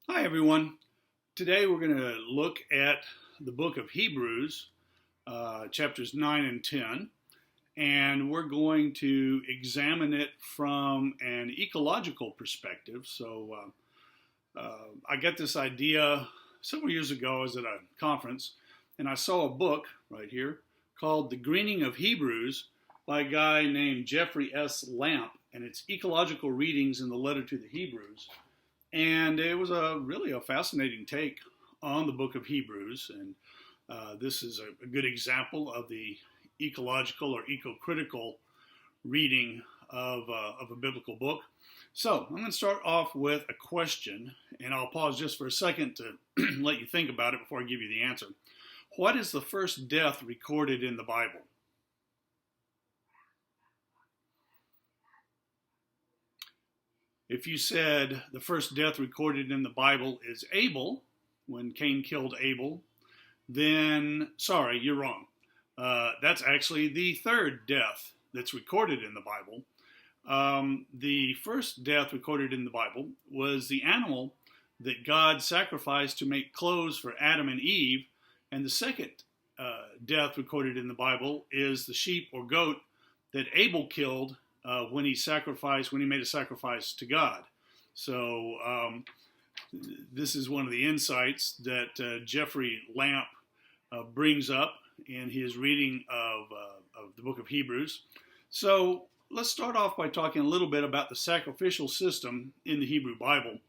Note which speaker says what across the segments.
Speaker 1: Hi, everyone. Today we're going to look at the book of Hebrews, chapters 9 and 10, and we're going to examine it from an ecological perspective. I got this idea several years ago. I was at a conference, and I saw a book right here called The Greening of Hebrews by a guy named Jeffrey S. Lamp, and it's ecological readings in the letter to the Hebrews. And it was really a fascinating take on the book of Hebrews. And this is a good example of the ecological or ecocritical reading of a biblical book. So I'm going to start off with a question, and I'll pause just for a second to let you think about it before I give you the answer. What is the first death recorded in the Bible? If you said the first death recorded in the Bible is Abel, when Cain killed Abel, then, sorry, you're wrong. That's actually the third death that's recorded in the Bible. The first death recorded in the Bible was the animal that God sacrificed to make clothes for Adam and Eve, and the second death recorded in the Bible is the sheep or goat that Abel killed when he made a sacrifice to God. So this is one of the insights that Jeffrey Lamp brings up in his reading of the book of Hebrews. So let's start off by talking a little bit about the sacrificial system in the Hebrew Bible.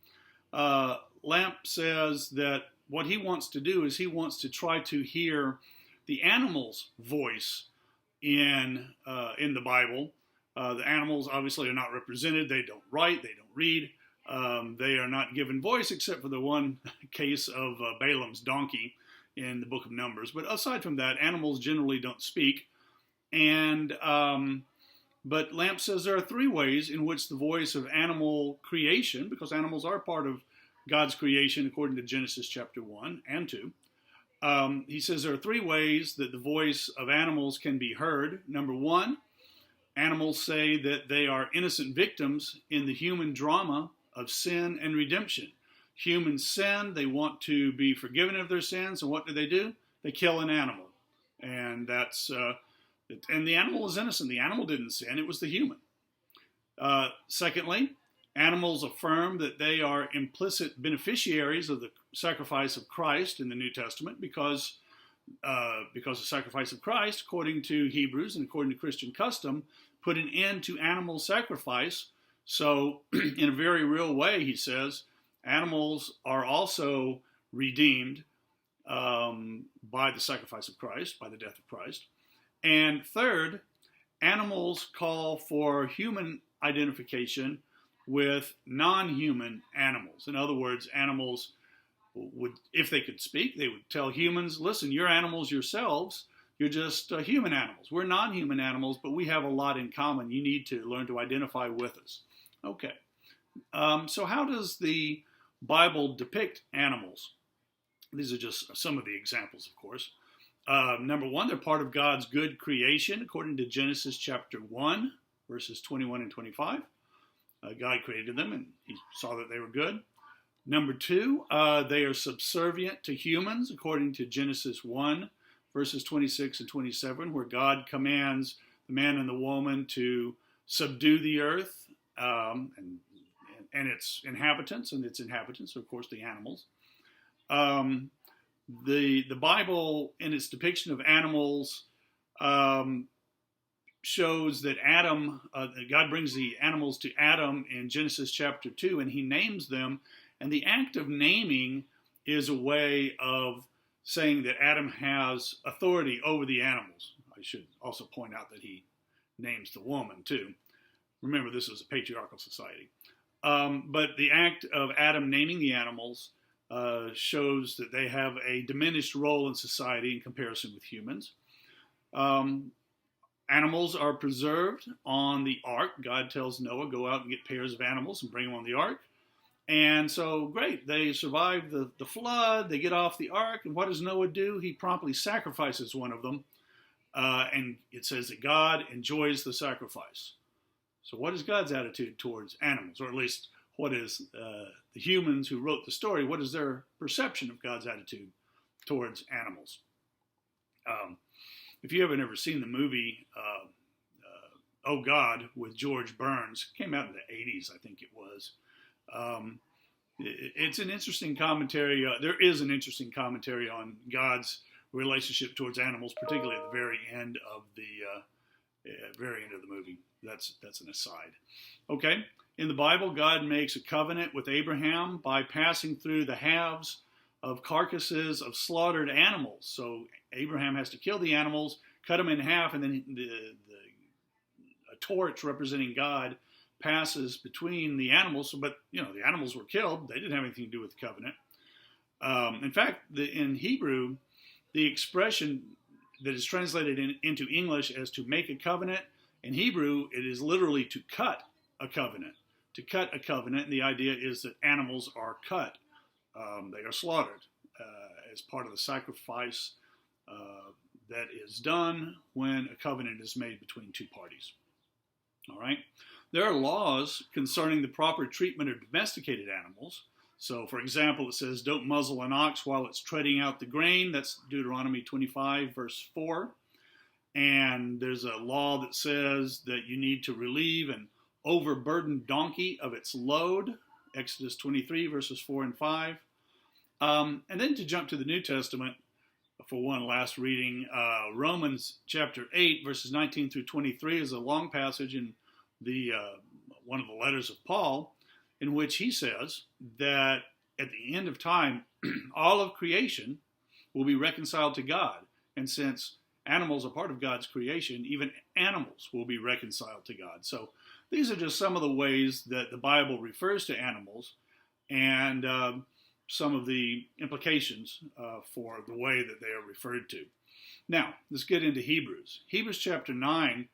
Speaker 1: Lamp says that what he wants to do is he wants to try to hear the animal's voice in the Bible. The animals obviously are not represented. They don't write. They don't read. They are not given voice except for the one case of Balaam's donkey in the book of Numbers. But aside from that, animals generally don't speak. But Lamp says there are three ways in which the voice of animal creation, because animals are part of God's creation according to Genesis chapter 1 and 2. He says there are three ways that the voice of animals can be heard. Number one, animals say that they are innocent victims in the human drama of sin and redemption. Humans sin, they want to be forgiven of their sins, and what do? They kill an animal. And the animal is innocent. The animal didn't sin, it was the human. Secondly, animals affirm that they are implicit beneficiaries of the sacrifice of Christ in the New Testament because the sacrifice of Christ, according to Hebrews and according to Christian custom, put an end to animal sacrifice. So, in a very real way, he says, animals are also redeemed by the sacrifice of Christ, by the death of Christ. And third, animals call for human identification with non-human animals. In other words, animals would, if they could speak, they would tell humans, listen, you're animals yourselves. You're just human animals. We're non-human animals, but we have a lot in common. You need to learn to identify with us. Okay. So how does the Bible depict animals? These are just some of the examples, of course. Number one, they're part of God's good creation, according to Genesis chapter 1, verses 21 and 25. God created them, and he saw that they were good. Number two, they are subservient to humans, according to Genesis 1, verses 26 and 27, where God commands the man and the woman to subdue the earth and its inhabitants, of course, the animals. The Bible, in its depiction of animals, shows that God brings the animals to Adam in Genesis chapter 2, and he names them. And the act of naming is a way of saying that Adam has authority over the animals. I should also point out that he names the woman, too. Remember, this is a patriarchal society. But the act of Adam naming the animals shows that they have a diminished role in society in comparison with humans. Animals are preserved on the ark. God tells Noah, go out and get pairs of animals and bring them on the ark. And so, great, they survive the flood, they get off the ark, and what does Noah do? He promptly sacrifices one of them, and it says that God enjoys the sacrifice. So what is God's attitude towards animals, or at least what is the the humans who wrote the story, what is their perception of God's attitude towards animals? If you haven't ever seen the movie Oh God with George Burns, came out in the 80s, I think it was. It's an interesting commentary. There is an interesting commentary on God's relationship towards animals, particularly at the very end of the movie. That's an aside. Okay, in the Bible, God makes a covenant with Abraham by passing through the halves of carcasses of slaughtered animals. So Abraham has to kill the animals, cut them in half, and then a torch representing God passes between the animals. But the animals were killed; they didn't have anything to do with the covenant. In fact, in Hebrew, the expression that is translated into English as to make a covenant, in Hebrew, it is literally to cut a covenant. To cut a covenant, and the idea is that animals are cut. They are slaughtered as part of the sacrifice that is done when a covenant is made between two parties. All right. There are laws concerning the proper treatment of domesticated animals. So, for example, it says, don't muzzle an ox while it's treading out the grain. That's Deuteronomy 25, verse 4. And there's a law that says that you need to relieve an overburdened donkey of its load. Exodus 23, verses 4 and 5. And then to jump to the New Testament, for one last reading, Romans chapter 8, verses 19 through 23 is a long passage in the one of the letters of Paul, in which he says that at the end of time, all of creation will be reconciled to God. And since animals are part of God's creation, even animals will be reconciled to God. So these are just some of the ways that the Bible refers to animals and some of the implications for the way that they are referred to. Now, let's get into Hebrews. Hebrews chapter 9,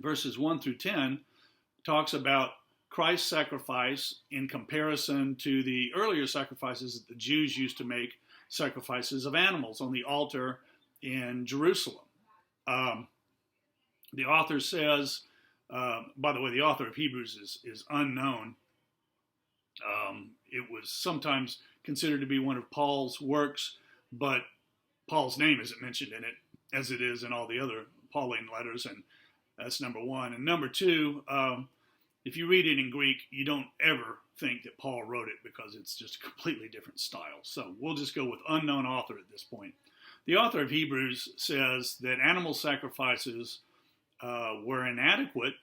Speaker 1: verses 1 through 10, talks about Christ's sacrifice in comparison to the earlier sacrifices that the Jews used to make, sacrifices of animals on the altar in Jerusalem. The author says, by the way, the author of Hebrews is unknown. It was sometimes considered to be one of Paul's works, but Paul's name isn't mentioned in it, as it is in all the other Pauline letters, and that's number one. And number two, if you read it in Greek, you don't ever think that Paul wrote it because it's just a completely different style. So we'll just go with unknown author at this point. The author of Hebrews says that animal sacrifices were inadequate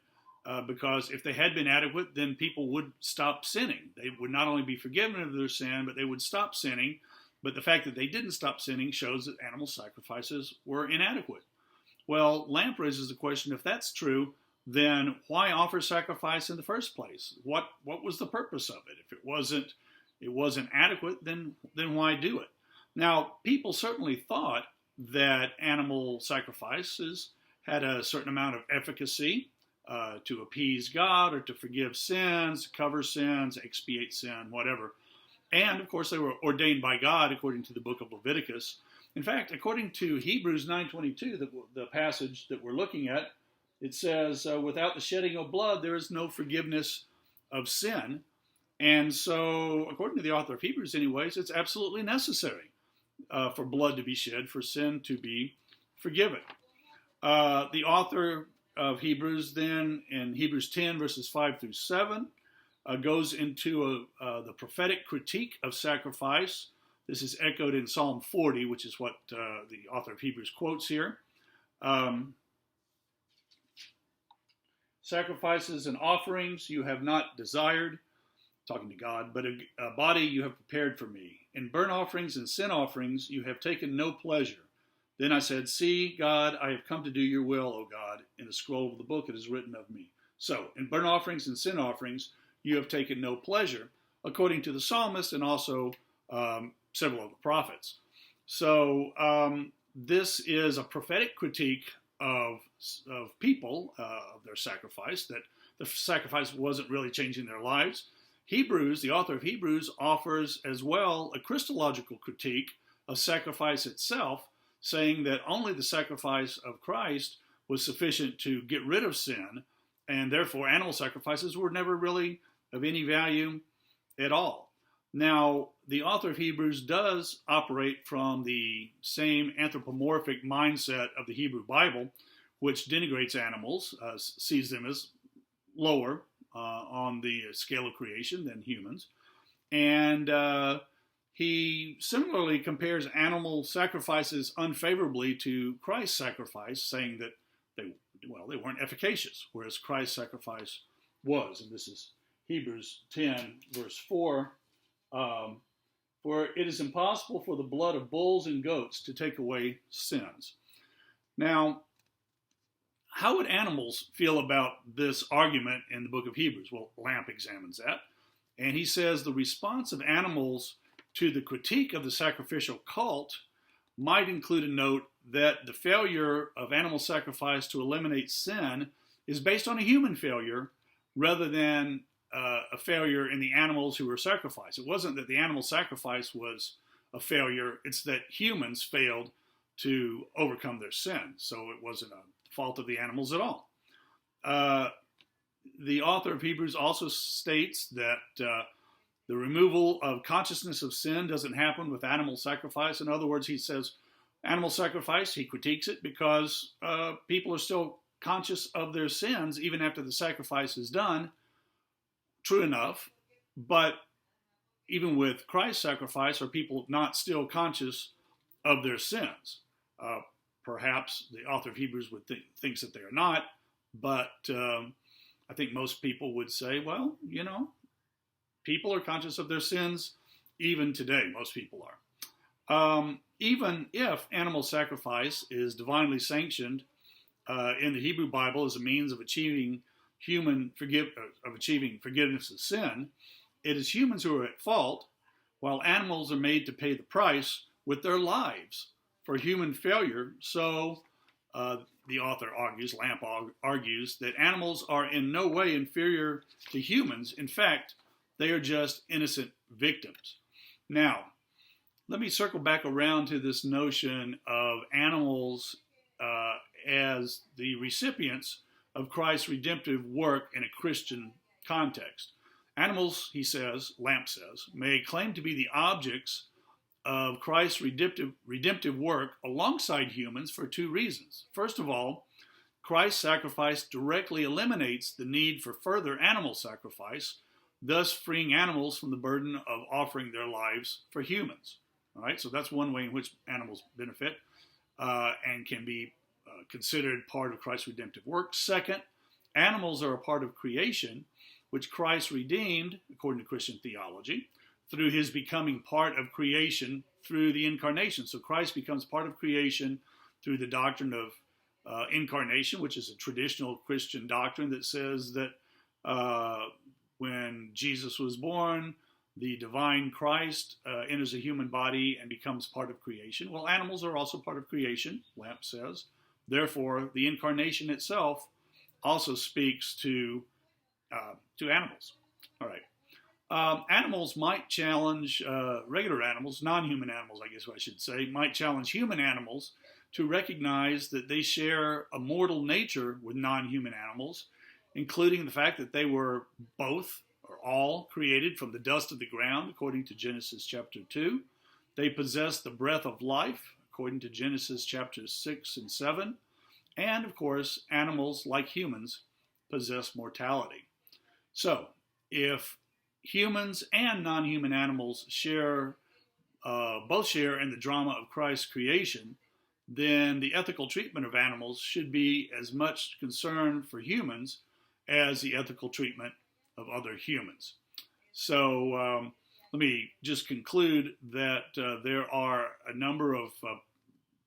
Speaker 1: because if they had been adequate, then people would stop sinning. They would not only be forgiven of their sin, but they would stop sinning. But the fact that they didn't stop sinning shows that animal sacrifices were inadequate. Well, Lamp raises the question, if that's true, then why offer sacrifice in the first place? What was the purpose of it? If it wasn't adequate, then why do it? Now, people certainly thought that animal sacrifices had a certain amount of efficacy to appease God or to forgive sins, cover sins, expiate sin, whatever. And, of course, they were ordained by God according to the book of Leviticus. In fact, according to Hebrews 9:22, the passage that we're looking at, it says, without the shedding of blood, there is no forgiveness of sin. And so, according to the author of Hebrews anyways, it's absolutely necessary for blood to be shed, for sin to be forgiven. The author of Hebrews then, in Hebrews 10, verses 5 through 7, goes into the prophetic critique of sacrifice. This is echoed in Psalm 40, which is what the author of Hebrews quotes here. Sacrifices and offerings you have not desired, talking to God, but a body you have prepared for me. In burnt offerings and sin offerings you have taken no pleasure. Then I said, see, God, I have come to do your will, O God. In the scroll of the book it is written of me. So, in burnt offerings and sin offerings you have taken no pleasure, according to the psalmist and also several of the prophets. So this is a prophetic critique of people, of their sacrifice, that the sacrifice wasn't really changing their lives. Hebrews, the author of Hebrews, offers as well a Christological critique of sacrifice itself, saying that only the sacrifice of Christ was sufficient to get rid of sin, and therefore animal sacrifices were never really of any value at all. Now, the author of Hebrews does operate from the same anthropomorphic mindset of the Hebrew Bible, which denigrates animals, sees them as lower on the scale of creation than humans. And he similarly compares animal sacrifices unfavorably to Christ's sacrifice, saying that they weren't efficacious, whereas Christ's sacrifice was. And this is Hebrews 10, verse 4. For it is impossible for the blood of bulls and goats to take away sins. Now, how would animals feel about this argument in the book of Hebrews? Well, Lampe examines that. And he says the response of animals to the critique of the sacrificial cult might include a note that the failure of animal sacrifice to eliminate sin is based on a human failure rather than a failure in the animals who were sacrificed. It wasn't that the animal sacrifice was a failure, it's that humans failed to overcome their sin. So it wasn't a fault of the animals at all. The author of Hebrews also states that the removal of consciousness of sin doesn't happen with animal sacrifice. In other words, he says animal sacrifice, he critiques it because people are still conscious of their sins even after the sacrifice is done. True enough, but even with Christ's sacrifice, are people not still conscious of their sins? Perhaps the author of Hebrews would thinks that they are not, but I think most people would say, well, people are conscious of their sins even today. Most people are. Even if animal sacrifice is divinely sanctioned in the Hebrew Bible as a means of achieving forgiveness of sin, it is humans who are at fault, while animals are made to pay the price with their lives for human failure. So the author argues, Lampe argues, that animals are in no way inferior to humans. In fact, they are just innocent victims. Now, let me circle back around to this notion of animals as the recipients of Christ's redemptive work in a Christian context. Animals, he says, Lampe says, may claim to be the objects of Christ's redemptive work alongside humans for two reasons. First of all, Christ's sacrifice directly eliminates the need for further animal sacrifice, thus freeing animals from the burden of offering their lives for humans. All right, so that's one way in which animals benefit and can be considered part of Christ's redemptive work. Second, animals are a part of creation, which Christ redeemed, according to Christian theology, through his becoming part of creation through the incarnation. So Christ becomes part of creation through the doctrine of incarnation, which is a traditional Christian doctrine that says that when Jesus was born, the divine Christ enters a human body and becomes part of creation. Well, animals are also part of creation, Lampe says. Therefore, the incarnation itself also speaks to animals. All right. Animals might challenge regular animals, non-human animals, I guess I should say, might challenge human animals to recognize that they share a mortal nature with non-human animals, including the fact that they were both or all created from the dust of the ground, according to Genesis chapter 2. They possess the breath of life, according to Genesis chapters 6 and 7. And, of course, animals, like humans, possess mortality. So, if humans and non-human animals both share in the drama of Christ's creation, then the ethical treatment of animals should be as much concern for humans as the ethical treatment of other humans. So let me just conclude that there are a number of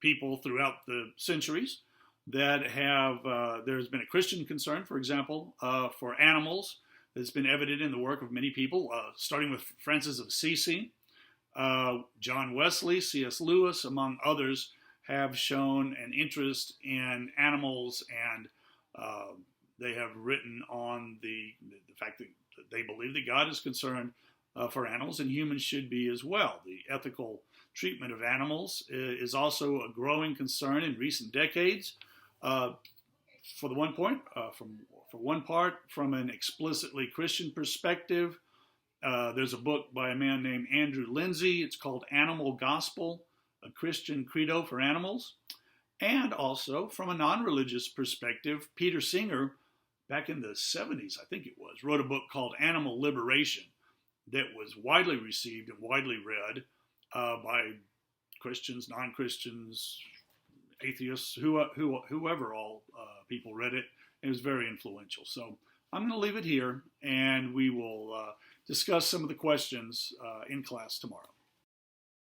Speaker 1: people throughout the centuries that have, there's been a Christian concern, for example, for animals that's been evident in the work of many people, starting with Francis of Assisi, John Wesley, C.S. Lewis, among others, have shown an interest in animals, and they have written on the fact that they believe that God is concerned for animals, and humans should be as well. The ethical treatment of animals is also a growing concern in recent decades. For one part, from an explicitly Christian perspective, There's a book by a man named Andrew Lindsay. It's called Animal Gospel, a Christian Credo for Animals. And also, from a non-religious perspective, Peter Singer, back in the 70s, I think it was, wrote a book called Animal Liberation that was widely received and widely read by Christians, non-Christians, atheists, whoever, all people read it. It was very influential. So I'm going to leave it here, and we will discuss some of the questions in class tomorrow.